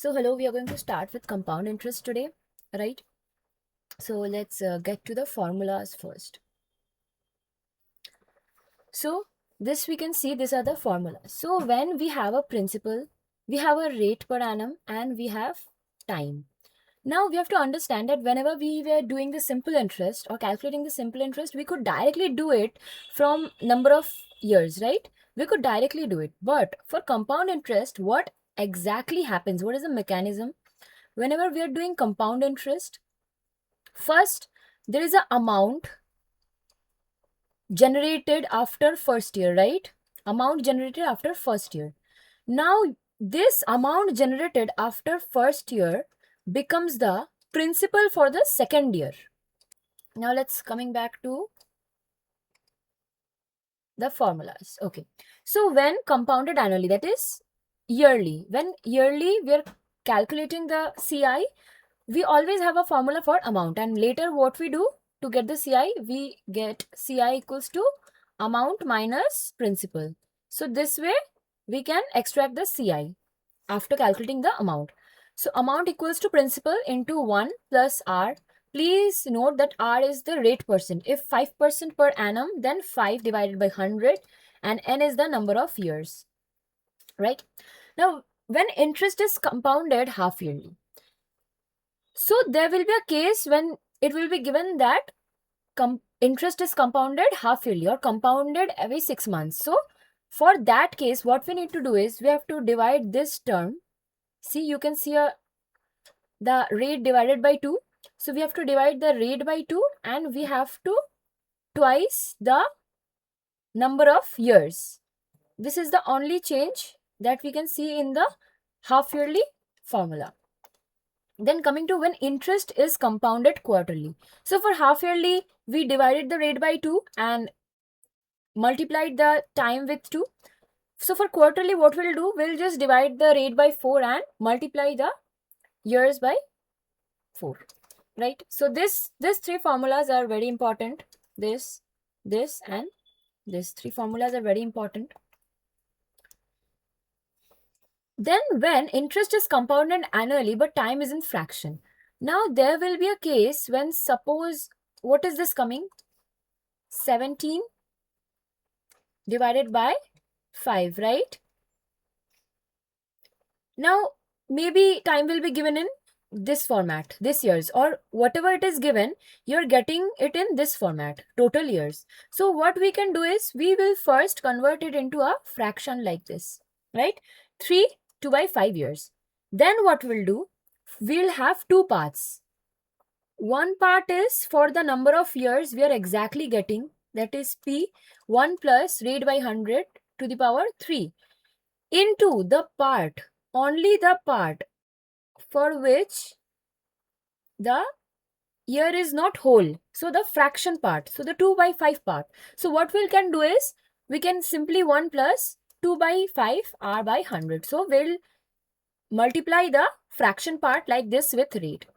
So hello, we are going to start with compound interest today, right? So let's get to the formulas first. So this we can see, these are the formulas. So when we have a principal, we have a rate per annum and we have time. Now we have to understand that whenever we were doing the simple interest or calculating the simple interest, we could directly do it from number of years, right? We could directly do it. But for compound interest, what exactly happens? What is the mechanism? Whenever we are doing compound interest, first there is a amount generated after first year, right? Amount generated after first year. Now this amount generated after first year becomes the principal for the second year. Now let's coming back to the formulas. Okay, so when compounded annually, that is yearly, when yearly we are calculating the CI, we always have a formula for amount, and later what we do to get the CI, we get CI equals to amount minus principal. So this way we can extract the CI after calculating the amount. So amount equals to principal into 1 plus R. Please note that R is the rate percent. If 5% per annum, then 5 divided by 100, and N is the number of years, right? Now when interest is compounded half yearly, so there will be a case when it will be given that interest is compounded half yearly or compounded every 6 months. So for that case, what we need to do is we have to divide this term. See, you can see the rate divided by 2. So we have to divide the rate by 2 and we have to twice the number of years. This is the only change that we can see in the half yearly formula. Then coming to when interest is compounded quarterly. So for half yearly, we divided the rate by 2 and multiplied the time with 2. So for quarterly, what we'll do, we'll just divide the rate by 4 and multiply the years by 4, right? So these three formulas are very important. This and these three formulas are very important. Then when interest is compounded annually but time is in fraction. Now there will be a case when, suppose, what is this coming? 17 divided by 5, right? Now maybe time will be given in this format, this years, or whatever it is given, you're getting it in this format, total years. So what we can do is we will first convert it into a fraction like this, right? 3 2 by 5 years. Then what we'll do, we'll have two parts. One part is for the number of years we are exactly getting, that is P 1 plus rate by 100 to the power 3 into the part, only the part for which the year is not whole, so the fraction part, so the 2 by 5 part. So what we can do is we can simply 1 plus 2 by 5 R by 100. So we'll multiply the fraction part like this with rate.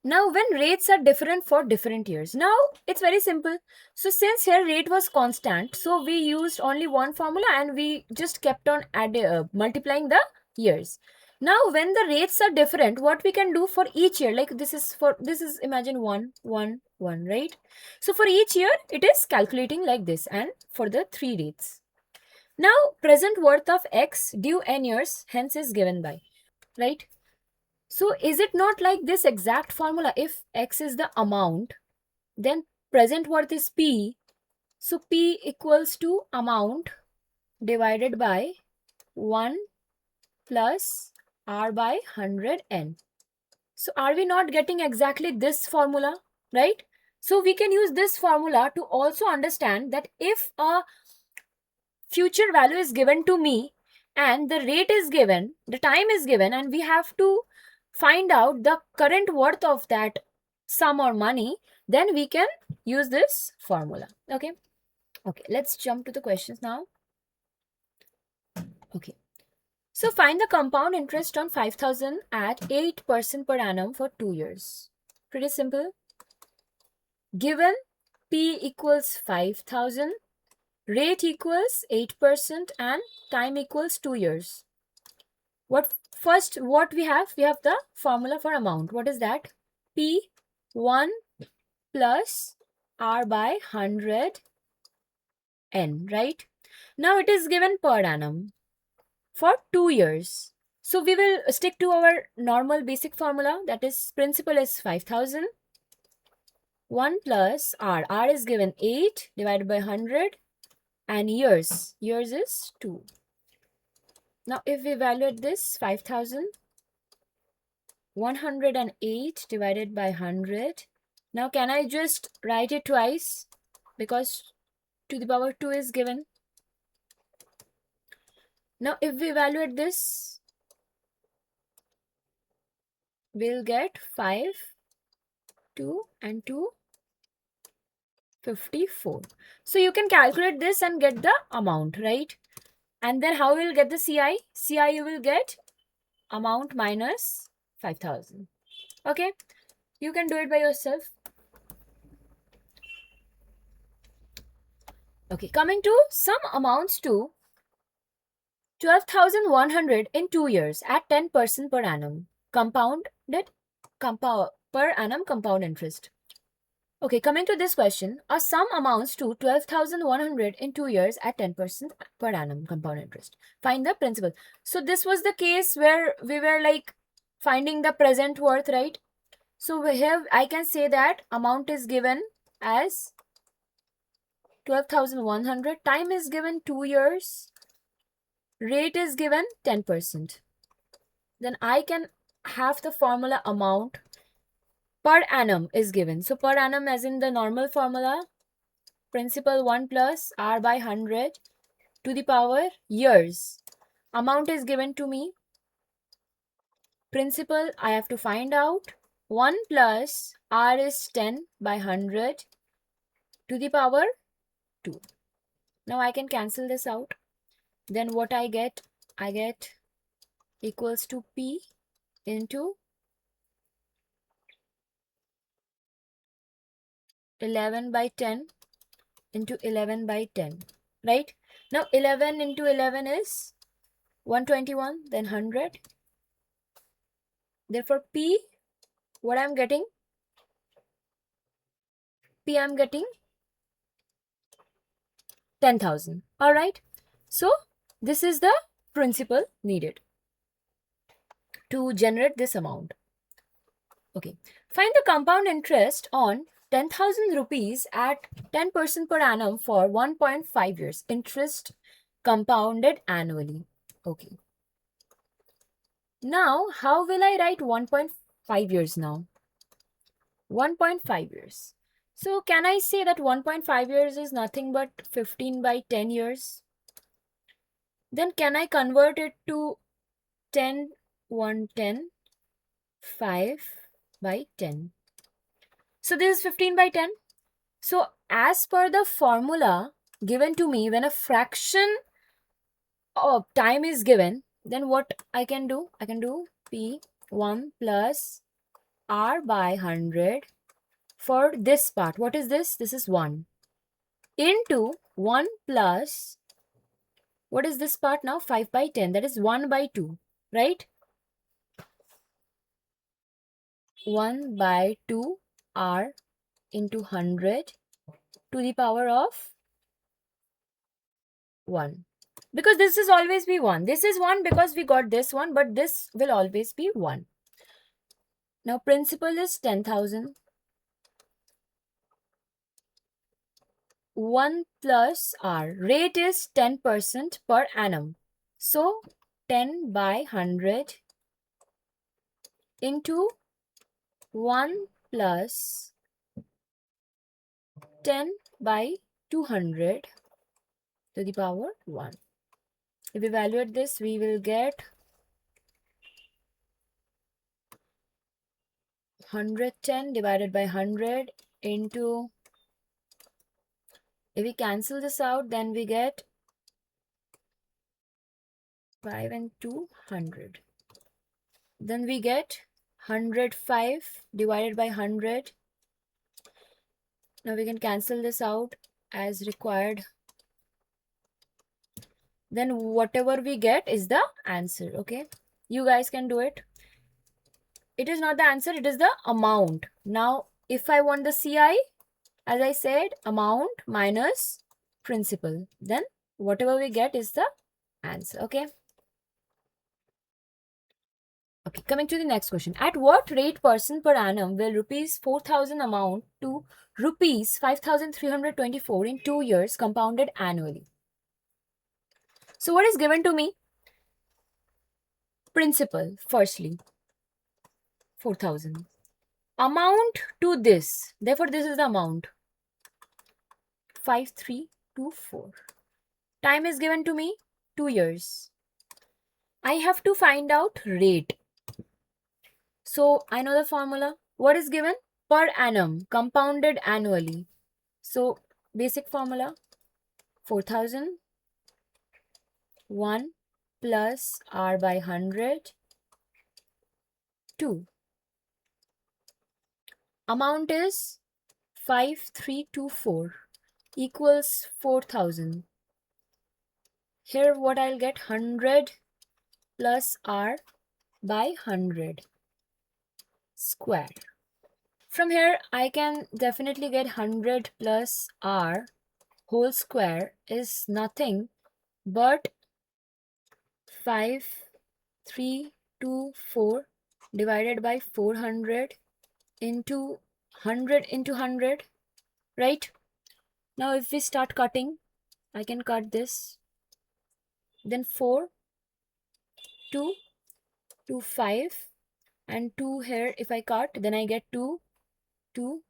Now when rates are different for different years, now it's very simple. So since here rate was constant, so we used only one formula and we just kept on multiplying the years. Now when the rates are different, what we can do for each year, like this is imagine 1 1 1, right? So for each year it is calculating like this, and for the 3 rates. Now present worth of x due n years hence is given by, right? So is it not like this exact formula? If x is the amount, then present worth is P. So P equals to amount divided by 1 plus R by 100N. So are we not getting exactly this formula, right? So we can use this formula to also understand that if a future value is given to me and the rate is given, the time is given, and we have to find out the current worth of that sum or money, then we can use this formula. Okay, let's jump to the questions now. Okay, so find the compound interest on 5,000 at 8% per annum for 2 years. Pretty simple. Given P equals 5,000, rate equals 8% and time equals 2 years. What first what we have the formula for amount. What is that? P1 plus R by 100 N, right? Now it is given per annum for 2 years. So we will stick to our normal basic formula, that is principal is 5,000. 1 plus R. R is given 8 divided by 100 and years is 2. Now if we evaluate this 5,108 divided by 100. Now can I just write it twice because to the power 2 is given. Now if we evaluate this, we'll get 5, 2 and 2, 54. So you can calculate this and get the amount, right? And then how we'll get the CI? CI you will get amount minus 5,000. Okay, you can do it by yourself. Okay, coming to some amounts to 12,100 in 2 years at 10% per annum. Per annum compound interest. Okay, coming to this question, a sum amounts to 12,100 in 2 years at 10% per annum compound interest. Find the principal. So this was the case where we were like finding the present worth, right? So here I can say that amount is given as 12,100, time is given 2 years, rate is given 10%. Then I can have the formula amount per annum is given. So per annum as in the normal formula, principal 1 plus R by 100 to the power years. Amount is given to me. Principal I have to find out. 1 plus R is 10 by 100 to the power 2. Now I can cancel this out. Then what I get equals to P into 11 by 10 into 11 by 10, right? Now 11 into 11 is 121, then 100. Therefore P, what I'm getting? P I'm getting 10,000. All right. So this is the principal needed to generate this amount. Okay. Find the compound interest on 10,000 rupees at 10% per annum for 1.5 years. Interest compounded annually. Okay. Now, how will I write 1.5 years now? 1.5 years. So, can I say that 1.5 years is nothing but 15 by 10 years? Then can I convert it to 10, 1, 10, 5 by 10? So, this is 15 by 10. So, as per the formula given to me, when a fraction of time is given, then what I can do? I can do P1 plus R by 100 for this part. What is this? This is 1 into 1 plus, what is this part now? 5 by 10. That is 1 by 2, right? 1 by 2 R into 100 to the power of 1. Because this is always be 1. This is 1 because we got this one, but this will always be 1. Now principal is 10,000. 1 plus R. Rate is 10% per annum. So 10 by 100 into 1 plus 10 by 200 to the power 1. If we evaluate this, we will get 110 divided by 100 into, if we cancel this out, then we get 5 and 200. Then we get 105 divided by 100. Now we can cancel this out as required. Then whatever we get is the answer, okay? You guys can do it. It is not the answer, it is the amount. Now, if I want the CI, as I said, amount minus principal. Then whatever we get is the answer. Okay. Okay, coming to the next question. At what rate percent per annum will rupees 4,000 amount to rupees 5,324 in 2 years compounded annually? So what is given to me? Principal, firstly, 4,000. Amount to this. Therefore, this is the amount. 5,324. Time is given to me 2 years. I have to find out rate. So I know the formula. What is given? Per annum, compounded annually. So basic formula, 4,000, 1 plus R by 100, 2. Amount is 5,324 equals 4,000. Here what I'll get, 100 plus R by 100 square. From here I can definitely get 100 plus R whole square is nothing but 5,324 divided by 400 into 100 into 100, right? Now if we start cutting, I can cut this, then 4, 2, 2, 5, and 2 here. If I cut, then I get 2, 2,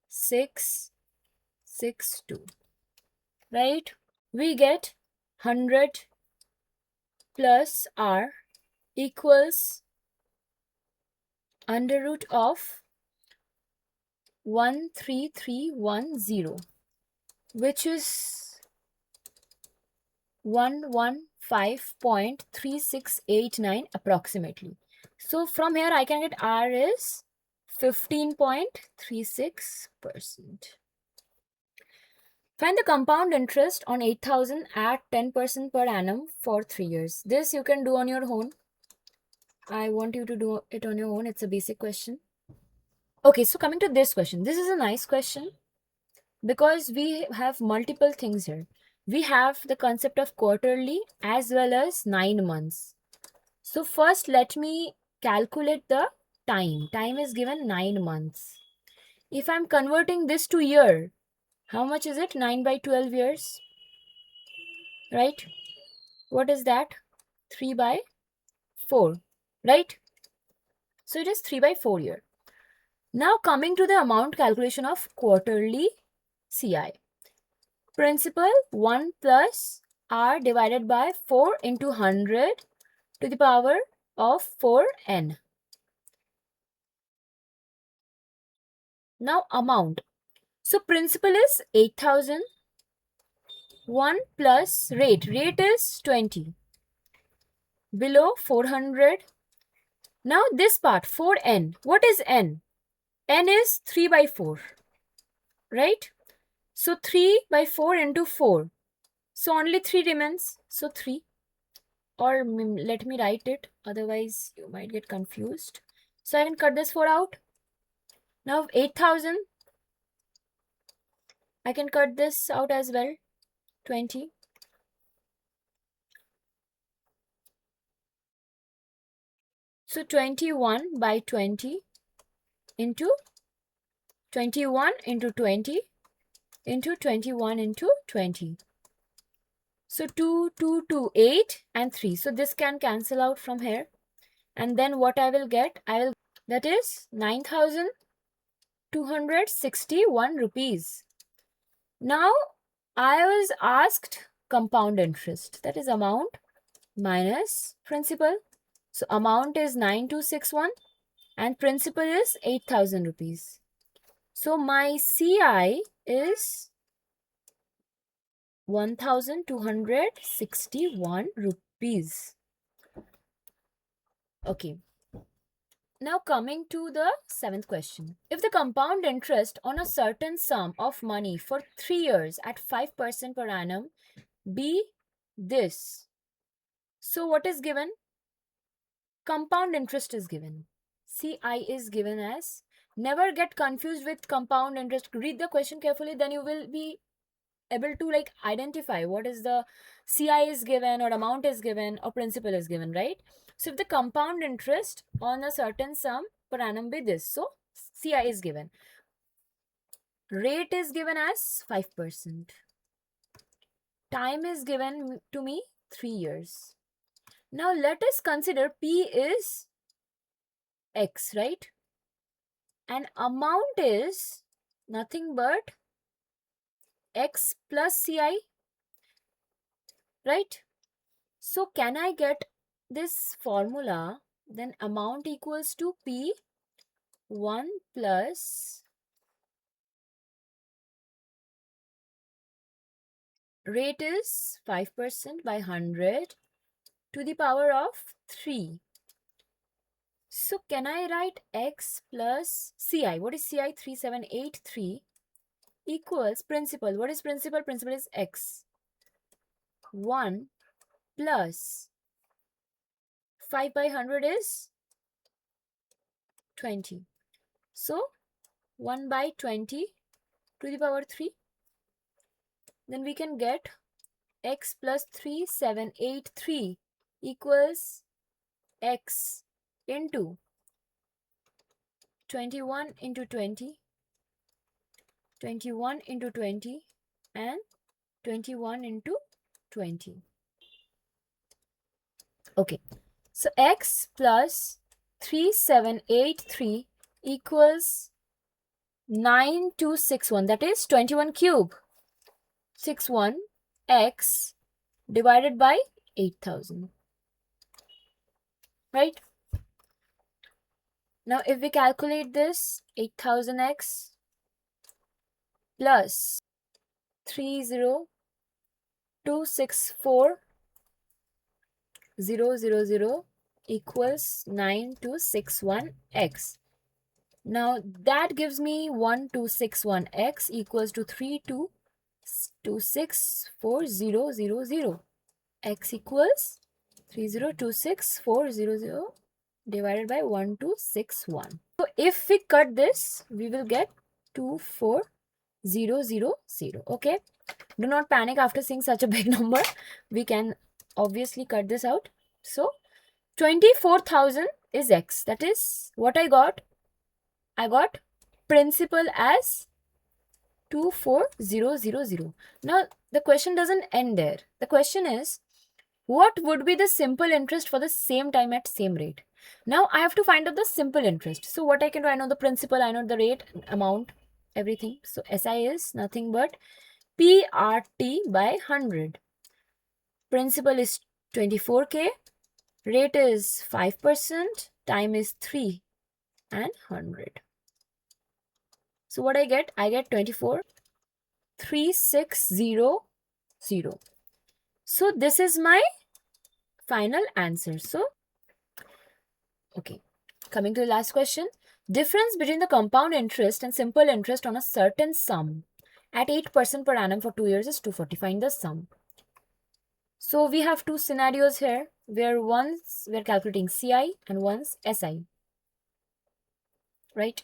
6, 6, 2, right? We get 100 plus R equals under root of 13310, which is 115.3689 approximately. So from here I can get R is 15.36%. Find the compound interest on 8,000 at 10% per annum for 3 years. This you can do on your own. I want you to do it on your own. It's a basic question. Okay, so coming to this question. This is a nice question because we have multiple things here. We have the concept of quarterly as well as 9 months. So first let me calculate the time. Time is given 9 months. If I'm converting this to year, how much is it? 9 by 12 years, right? What is that? 3 by 4, right? So it is 3 by 4 year. Now coming to the amount calculation of quarterly CI. Principal 1 plus R divided by 4 into 100 to the power of 4n. Now amount. So principal is 8,000. 1 plus rate. Rate is 20. Below 400. Now this part 4n. What is n? N is 3 by 4. Right? So 3 by 4 into 4. So only 3 remains. So 3. Or let me write it. Otherwise you might get confused. So I can cut this 4 out. Now 8,000. I can cut this out as well. 20. So 21 by 20 into 21 into 20 into 21 into 20. So 2, 2, 2, 8 and 3. So this can cancel out from here. And then what I will get? That is 9,261 rupees. Now I was asked compound interest. That is amount minus principal. So amount is 9,261 and principal is 8,000 rupees. So my CI is 1,261 rupees. Okay. Now coming to the 7th question. If the compound interest on a certain sum of money for 3 years at 5% per annum be this. So what is given? compound interest is given. CI is given as, never get confused with compound interest. Read the question carefully, then you will be able to like identify what is the CI is given or amount is given or principal is given, right? So if the compound interest on a certain sum per annum be this, so CI is given. Rate is given as 5%. Time is given to me 3 years. Now let us consider P is X, right? And amount is nothing but X plus CI, right? So can I get this formula? Then amount equals to P1 plus rate is 5% by 100 to the power of 3. So can I write X plus CI? What is CI? 3783 equals principal. What is principal? Principal is X. 1 plus 5 by 100 is 20. So 1 by 20 to the power 3. Then we can get X plus 3783 equals X into 21 into 20, 21 into 20 and 21 into 20. Okay, so X plus 3783 equals 9261, that is 21 cube. 61 X divided by 8000, right? Now if we calculate this, 8000X plus 30264,000 equals 9261X. Now that gives me 1261X equals to 30264,000. X equals 30264,000 divided by 1261. So if we cut this, we will get 24000. Okay, do not panic after seeing such a big number. We can obviously cut this out. So 24,000 is X. That is what I got. I got principal as 24000. Now the question doesn't end there. The question is, what would be the simple interest for the same time at same rate? Now I have to find out the simple interest. So what I can do, I know the principal, I know the rate, amount, everything. So SI is nothing but PRT by 100. Principal is 24K, rate is 5%, time is 3 and 100. So what I get? I get 24,3600. So this is my final answer. So, okay, coming to the last question. Difference between the compound interest and simple interest on a certain sum at 8% per annum for 2 years is 240. Find the sum. So we have two scenarios here where once we're calculating CI and once SI, right?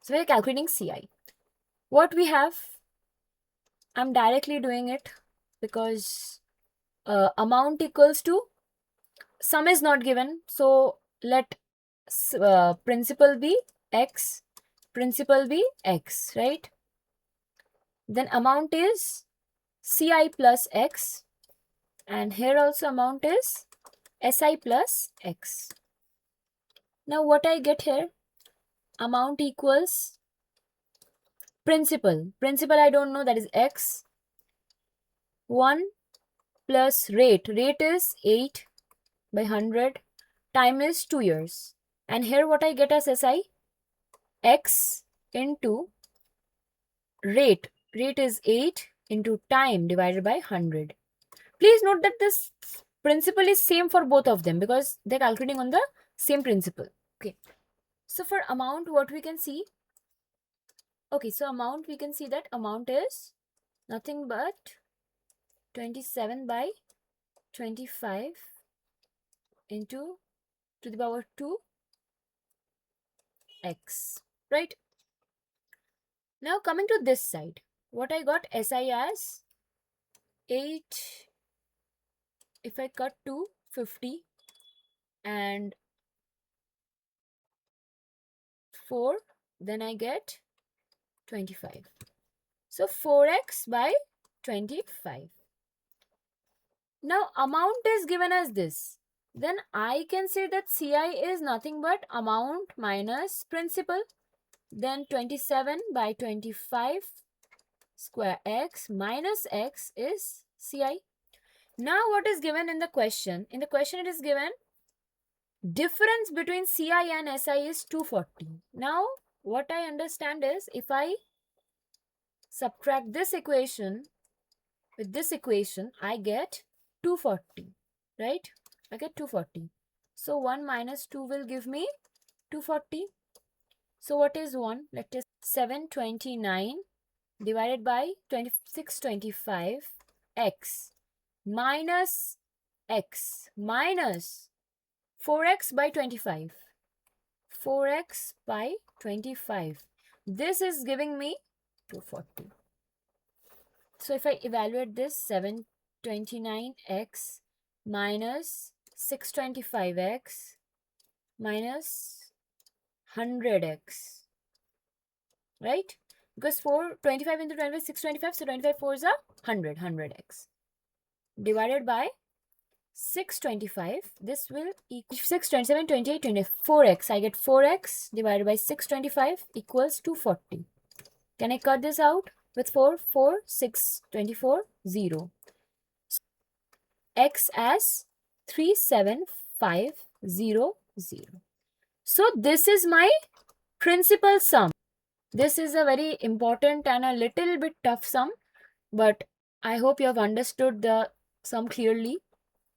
So we're calculating CI. What we have, I'm directly doing it because amount equals to sum is not given. So let principal be X, principal be X, right? Then amount is CI plus X, and here also amount is SI plus X. Now what I get here, amount equals principal. Principal I don't know, that is X. 1 plus rate. Rate is 8 by 100. Time is 2 years. And here what I get as SI? X into rate. Rate is 8 into time divided by 100. Please note that this principle is same for both of them because they're calculating on the same principle. Okay. So for amount, what we can see? Okay, so amount, we can see that amount is nothing but 27 by 25 into to the power 2x, right? Now coming to this side, what I got SI as 8, if I cut to 50 and 4, then I get 25. So 4x by 25. Now amount is given as this. Then I can say that CI is nothing but amount minus principal. Then 27 by 25 square x minus x is CI. Now what is given in the question? In the question it is given difference between CI and SI is 240. Now what I understand is if I subtract this equation with this equation, I get 240, right? I get 240. So 1 minus 2 will give me 240. So what is 1? Let us 729 divided by 2625 x minus x minus 4x by 25. 4x by 25. This is giving me 240. So if I evaluate this, 729x minus 625x minus 100x, right? Because 25 into 25 is 625, so 25 4s are 100x. Divided by 625, this will equal 6, 27, 28, 24x. I get 4x divided by 625 equals 240. Can I cut this out? With 4, 4, 6, 24, 0. X as 37500. So this is my principal sum. This is a very important and a little bit tough sum, but I hope you have understood the sum clearly.